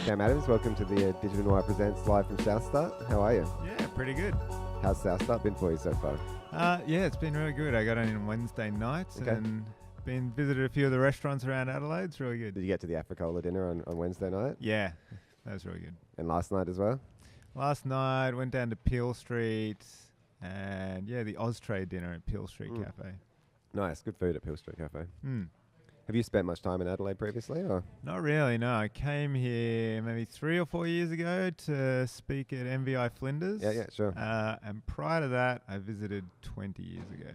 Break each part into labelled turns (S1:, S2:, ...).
S1: Cam Adams, welcome to the Digital Noir Presents live from SouthStart. How are you?
S2: Yeah, pretty good.
S1: How's SouthStart been for you so far?
S2: Yeah, it's been really good. I got in on Wednesday nights
S1: Okay.
S2: and visited a few of the restaurants around Adelaide. It's really good.
S1: Did you get to the Africola dinner on Wednesday night?
S2: Yeah, that was really good.
S1: And last night as well?
S2: Last night, went down to Peel Street and, the Austrade dinner at Peel Street Cafe.
S1: Nice, good food at Peel Street Cafe.
S2: Mm.
S1: Have you spent much time in Adelaide previously? Or?
S2: Not really, no. I came here maybe 3 or 4 years ago to speak at MVI Flinders.
S1: Yeah, sure.
S2: And prior to that, I visited 20 years ago.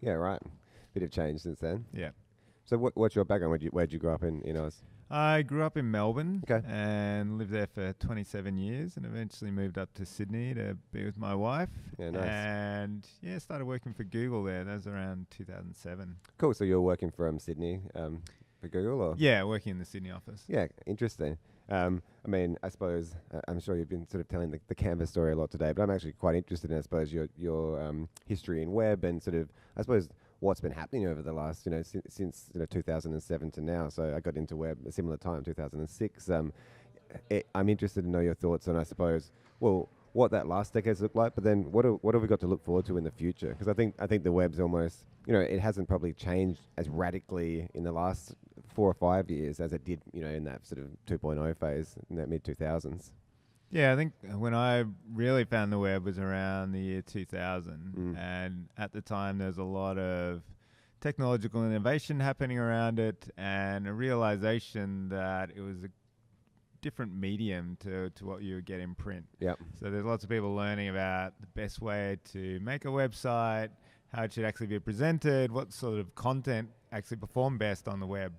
S1: Yeah, right. Bit of change since then.
S2: Yeah.
S1: So what's your background? Where'd you grow up in Oz?
S2: I grew up in Melbourne
S1: Okay.
S2: and lived there for 27 years and eventually moved up to Sydney to be with my wife.
S1: Yeah, nice.
S2: And started working for Google there. That was around 2007.
S1: Cool, so you're working from Sydney for Google? Or?
S2: Yeah, working in the Sydney office.
S1: Yeah, interesting. I mean, I suppose I'm sure you've been sort of telling the Canva story a lot today, but I'm actually quite interested in, I suppose, your history in web and sort of, I suppose, what's been happening over the last, since 2007 to now. So I got into web a similar time, 2006. I'm interested to know your thoughts on, I suppose, well, what that last decade's looked like, but then what have we got to look forward to in the future? Because I think the web's almost, it hasn't probably changed as radically in the last 4 or 5 years as it did, in that sort of 2.0 phase in that mid 2000s.
S2: Yeah, I think when I really found the web was around the year 2000. And at the time, there was a lot of technological innovation happening around it and a realization that it was a different medium to what you would get in print.
S1: Yep.
S2: So there's lots of people learning about the best way to make a website, how it should actually be presented, what sort of content actually perform best on the web.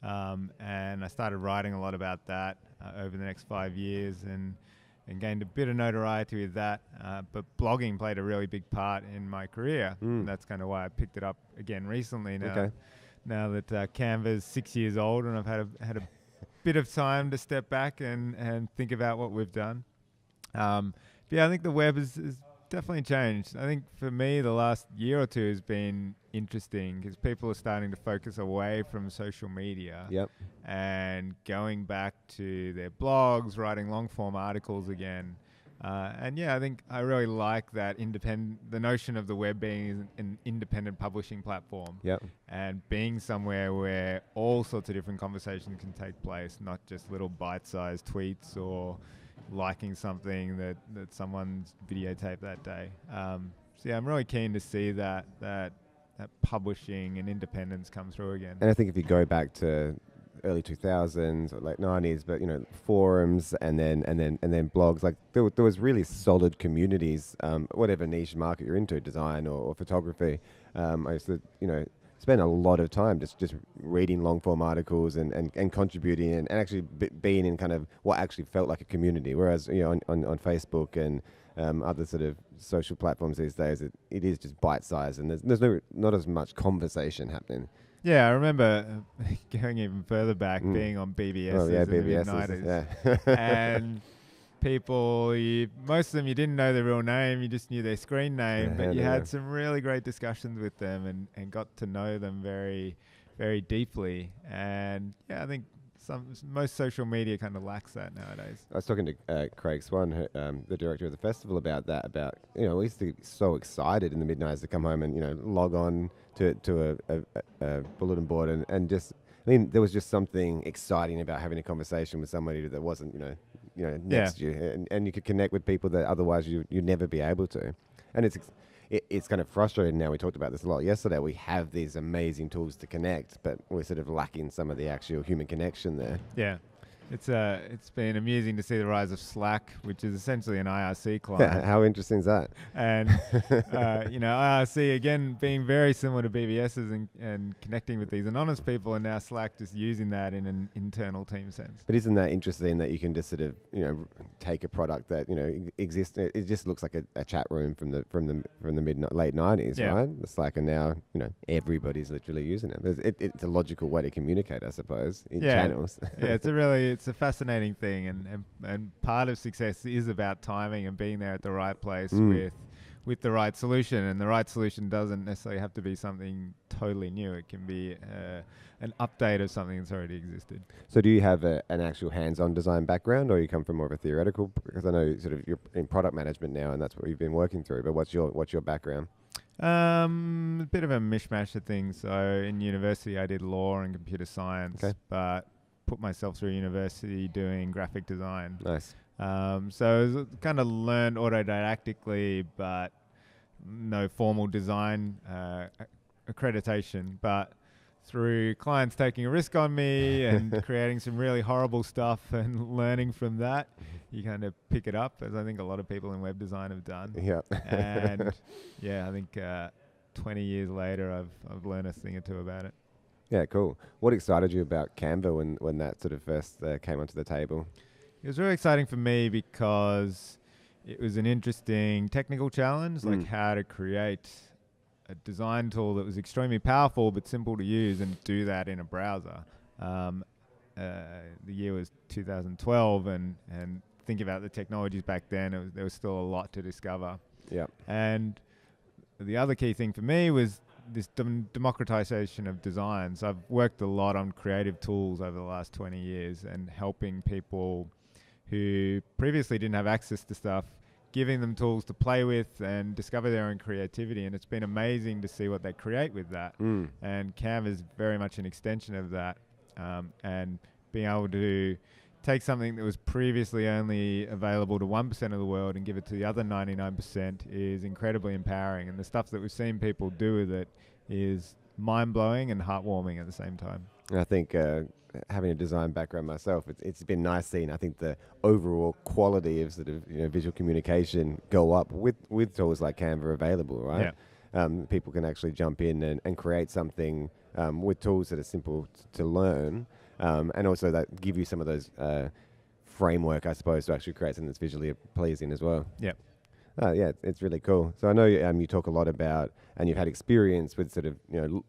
S2: And I started writing a lot about that over the next 5 years and gained a bit of notoriety with that. But blogging played a really big part in my career. And that's kind of why I picked it up again recently now.
S1: Okay.
S2: Now that Canva's 6 years old and I've had a bit of time to step back and think about what we've done. But I think the web has definitely changed. I think for me, the last year or two has been interesting because people are starting to focus away from social media and going back to their blogs, writing long form articles again. I think I really like that the notion of the web being an independent publishing platform and being somewhere where all sorts of different conversations can take place, not just little bite-sized tweets or liking something that someone's videotaped that day. I'm really keen to see that publishing and independence come through again.
S1: And I think if you go back to early 2000s or late 90s, but forums and then blogs, like there was really solid communities, whatever niche market you're into, design or photography. I used to spend a lot of time just reading long form articles and contributing and actually being in kind of what actually felt like a community. Whereas on Facebook and other sort of social platforms these days, it is just bite sized and there's not as much conversation happening.
S2: Yeah, I remember going even further back, being on BBS in the mid-90s. And people, most of them you didn't know their real name, you just knew their screen name, but you had some really great discussions with them and got to know them very, very deeply. And I think most social media kind of lacks that nowadays.
S1: I was talking to Craig Swan, the director of the festival, about that. We used to be so excited in the mid-90s to come home and log on to a bulletin board and just. I mean, there was just something exciting about having a conversation with somebody that wasn't next to you, and you could connect with people that otherwise you'd never be able to. And it's kind of frustrating now. We talked about this a lot yesterday. We have these amazing tools to connect, but we're sort of lacking some of the actual human connection there.
S2: Yeah. It's been amusing to see the rise of Slack, which is essentially an IRC client.
S1: How interesting is that?
S2: And IRC again being very similar to BBS's and connecting with these anonymous people, and now Slack just using that in an internal team sense.
S1: But isn't that interesting that you can just sort of take a product that exists? It just looks like a chat room from the late 90s, right? The Slack, and now everybody's literally using it. It's a logical way to communicate, I suppose, in channels.
S2: It's a fascinating thing, and part of success is about timing and being there at the right place with the right solution. And the right solution doesn't necessarily have to be something totally new. It can be an update of something that's already existed.
S1: So do you have an actual hands-on design background, or you come from more of a theoretical? Because I know sort of you're in product management now, and that's what you've been working through. But what's your background?
S2: A bit of a mishmash of things. So in university, I did law and computer science, but put myself through university doing graphic design.
S1: Nice.
S2: So kind of learned autodidactically, but no formal design accreditation. But through clients taking a risk on me and creating some really horrible stuff and learning from that, you kind of pick it up, as I think a lot of people in web design have done.
S1: Yeah.
S2: And yeah, I think 20 years later, I've learned a thing or two about it.
S1: Yeah, cool. What excited you about Canva when that sort of first came onto the table?
S2: It was really exciting for me because it was an interesting technical challenge, like how to create a design tool that was extremely powerful but simple to use and do that in a browser. The year was 2012, and think about the technologies back then, there was still a lot to discover.
S1: Yeah.
S2: And the other key thing for me was this democratization of design. So I've worked a lot on creative tools over the last 20 years and helping people who previously didn't have access to stuff, giving them tools to play with and discover their own creativity. And it's been amazing to see what they create with that. And Canva is very much an extension of that. And being able to take something that was previously only available to 1% of the world and give it to the other 99% is incredibly empowering. And the stuff that we've seen people do with it is mind-blowing and heartwarming at the same time.
S1: I think having a design background myself, it's been nice seeing, I think, the overall quality of sort of visual communication go up with tools like Canva available, right? Yeah. People can actually jump in and create something with tools that are simple to learn, and also that give you some of those framework, I suppose, to actually create something that's visually pleasing as well.
S2: Yeah.
S1: Yeah, it's really cool. So I know you talk a lot about, and you've had experience with sort of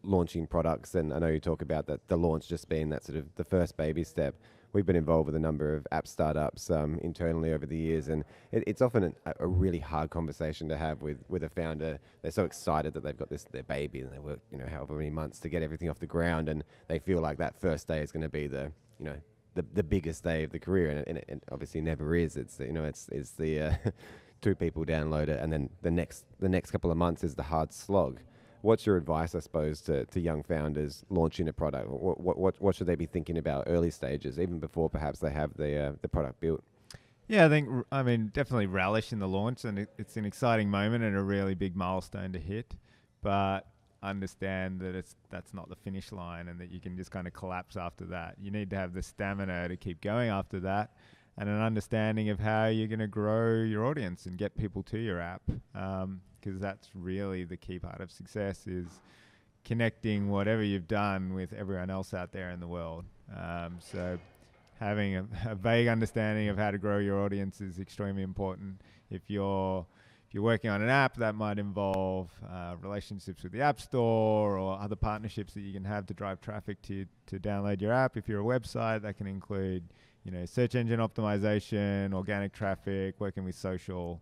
S1: launching products, and I know you talk about that the launch just being that sort of the first baby step. We've been involved with a number of app startups internally over the years, and it's often a really hard conversation to have with a founder. They're so excited that they've got their baby, and they work however many months to get everything off the ground, and they feel like that first day is going to be the biggest day of the career, and it obviously never is. It's it's the 2 people download it, and then the next couple of months is the hard slog. What's your advice, I suppose, to young founders launching a product? What should they be thinking about early stages, even before perhaps they have the product built?
S2: Yeah, I mean, definitely relish in the launch, and it's an exciting moment and a really big milestone to hit, but understand that that's not the finish line and that you can just kind of collapse after that. You need to have the stamina to keep going after that, and an understanding of how you're going to grow your audience and get people to your app, because that's really the key part of success, is connecting whatever you've done with everyone else out there in the world. So having a vague understanding of how to grow your audience is extremely important. If you're working on an app, that might involve relationships with the App Store or other partnerships that you can have to drive traffic to download your app. If you're a website, that can include search engine optimization, organic traffic, working with social,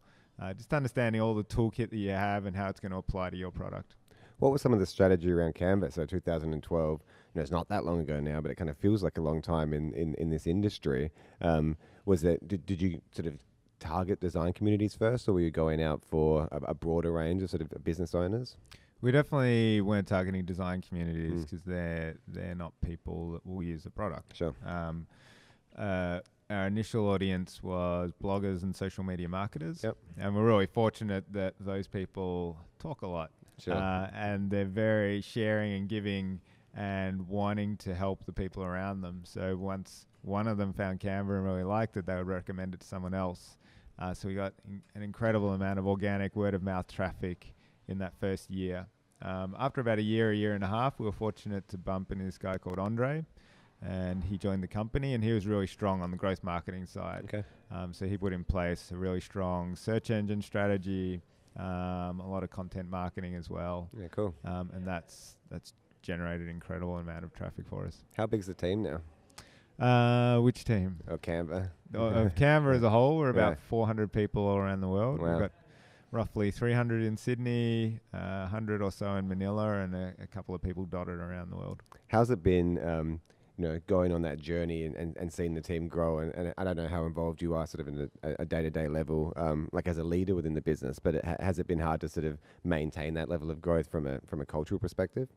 S2: just understanding all the toolkit that you have and how it's going to apply to your product.
S1: What was some of the strategy around Canva? So 2012, it's not that long ago now, but it kind of feels like a long time in this industry. Did you sort of target design communities first, or were you going out for a broader range of sort of business owners?
S2: We definitely weren't targeting design communities because they're not people that will use the product.
S1: Sure.
S2: Our initial audience was bloggers and social media marketers.
S1: Yep.
S2: And we're really fortunate that those people talk a lot.
S1: Sure.
S2: And they're very sharing and giving and wanting to help the people around them. So once one of them found Canva and really liked it, they would recommend it to someone else. So we got an incredible amount of organic word-of-mouth traffic in that first year. After about a year and a half, we were fortunate to bump into this guy called Andre, and he joined the company, and he was really strong on the growth marketing side.
S1: Okay.
S2: So he put in place a really strong search engine strategy, a lot of content marketing as well.
S1: Yeah, cool.
S2: And that's generated an incredible amount of traffic for us.
S1: How big's the team now?
S2: Which team?
S1: Oh, Canva.
S2: Of Canva as a whole, we're about 400 people all around the world.
S1: Wow.
S2: roughly 300 in Sydney, 100 or so in Manila, and a couple of people dotted around the world.
S1: How's it been, going on that journey and seeing the team grow? And I don't know how involved you are sort of in a day-to-day level, like as a leader within the business, but has it been hard to sort of maintain that level of growth from a cultural perspective?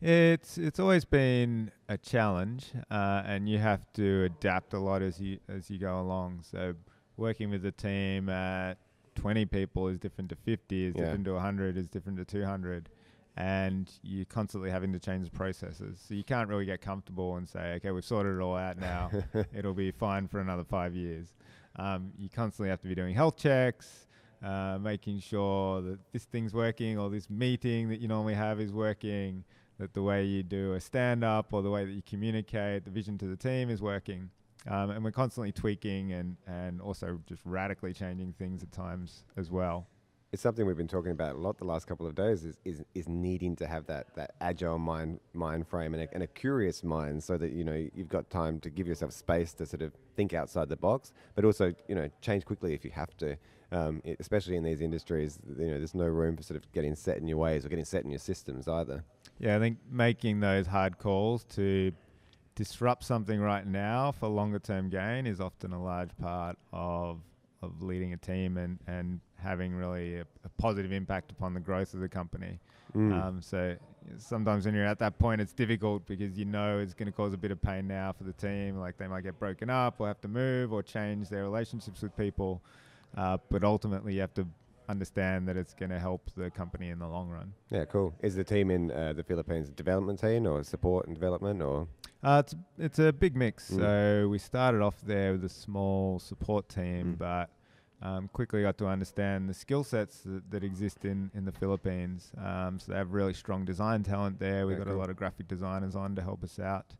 S2: It's always been a challenge, and you have to adapt a lot as you go along. So working with a team at 20 people is different to 50, is different to 100, is different to 200. And you're constantly having to change the processes. So you can't really get comfortable and say, okay, we've sorted it all out now. It'll be fine for another 5 years. You constantly have to be doing health checks, making sure that this thing's working or this meeting that you normally have is working, that the way you do a stand-up or the way that you communicate the vision to the team is working. And we're constantly tweaking and also just radically changing things at times as well.
S1: It's something we've been talking about a lot the last couple of days is needing to have that agile mind frame and a curious mind, so that you've got time to give yourself space to sort of think outside the box, but also change quickly if you have to. Especially in these industries, there's no room for sort of getting set in your ways or getting set in your systems either.
S2: Yeah, I think making those hard calls to disrupt something right now for longer term gain is often a large part of leading a team and having really a positive impact upon the growth of the company. So sometimes when you're at that point, it's difficult because it's going to cause a bit of pain now for the team. Like they might get broken up or have to move or change their relationships with people. But ultimately, you have to understand that it's going to help the company in the long run.
S1: Yeah, cool. Is the team in the Philippines a development team or support and development, or?
S2: It's a big mix. So we started off there with a small support team, but quickly got to understand the skill sets that exist in the Philippines. So they have really strong design talent there. We've got a lot of graphic designers on to help us out.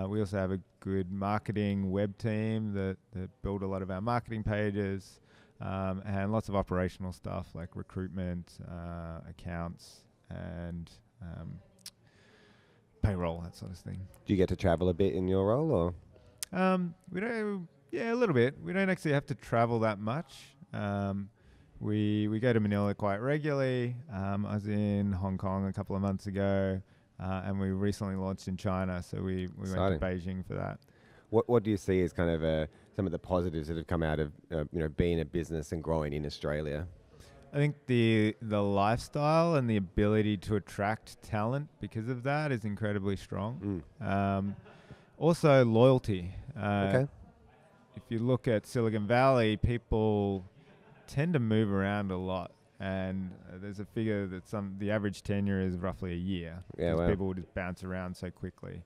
S2: We also have a good marketing web team that build a lot of our marketing pages. And lots of operational stuff like recruitment, accounts, and payroll, that sort of thing.
S1: Do you get to travel a bit in your role, or?
S2: We don't. Yeah, a little bit. We don't actually have to travel that much. We go to Manila quite regularly. I was in Hong Kong a couple of months ago, and we recently launched in China, so we went to Beijing for that.
S1: What do you see as kind of some of the positives that have come out of being a business and growing in Australia?
S2: I think the lifestyle and the ability to attract talent because of that is incredibly strong. Also loyalty.
S1: Okay.
S2: If you look at Silicon Valley, people tend to move around a lot, and there's a figure that the average tenure is roughly a year.
S1: Yeah, wow.
S2: People just bounce around so quickly.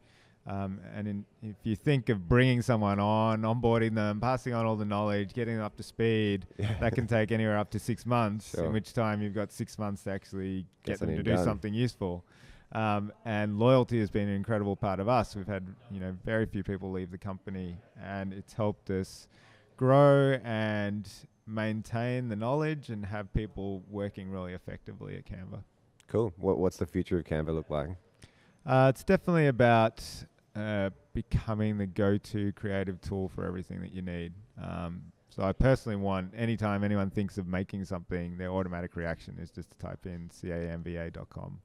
S2: If you think of bringing someone on, onboarding them, passing on all the knowledge, getting them up to speed, that can take anywhere up to 6 months, in which time you've got 6 months to actually get them to do something useful. And loyalty has been an incredible part of us. We've had very few people leave the company, and it's helped us grow and maintain the knowledge and have people working really effectively at Canva.
S1: Cool. What's the future of Canva look like?
S2: It's definitely about becoming the go-to creative tool for everything that you need. So I personally want, anytime anyone thinks of making something, their automatic reaction is just to type in canva.com.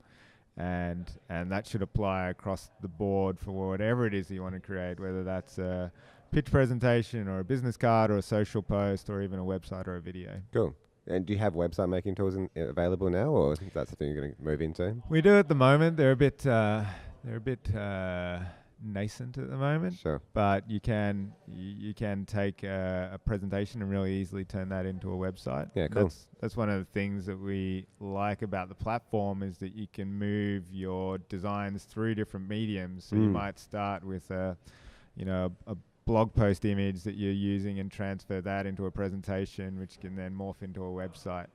S2: And that should apply across the board for whatever it is that you want to create, whether that's a pitch presentation or a business card or a social post or even a website or a video.
S1: Cool. And do you have website making tools available now, or is that something you're going to move into?
S2: We do at the moment. They're a bit nascent at the moment.
S1: Sure.
S2: But you can take a presentation and really easily turn that into a website.
S1: Yeah, cool.
S2: That's one of the things that we like about the platform, is that you can move your designs through different mediums. So you might start with a blog post image that you're using and transfer that into a presentation, which can then morph into a website.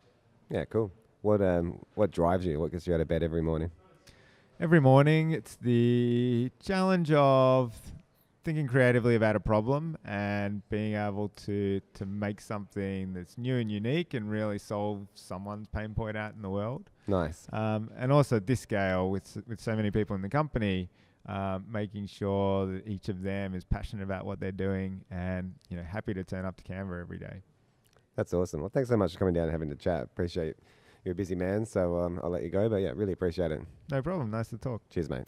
S1: Yeah, cool. What drives you? What gets you out of bed every morning?
S2: Every morning, it's the challenge of thinking creatively about a problem and being able to make something that's new and unique and really solve someone's pain point out in the world.
S1: Nice.
S2: And also at this scale, with so many people in the company, making sure that each of them is passionate about what they're doing and happy to turn up to Canva every day.
S1: That's awesome. Well, thanks so much for coming down and having the chat. Appreciate you're a busy man, so I'll let you go. But yeah, really appreciate it.
S2: No problem. Nice to talk.
S1: Cheers, mate.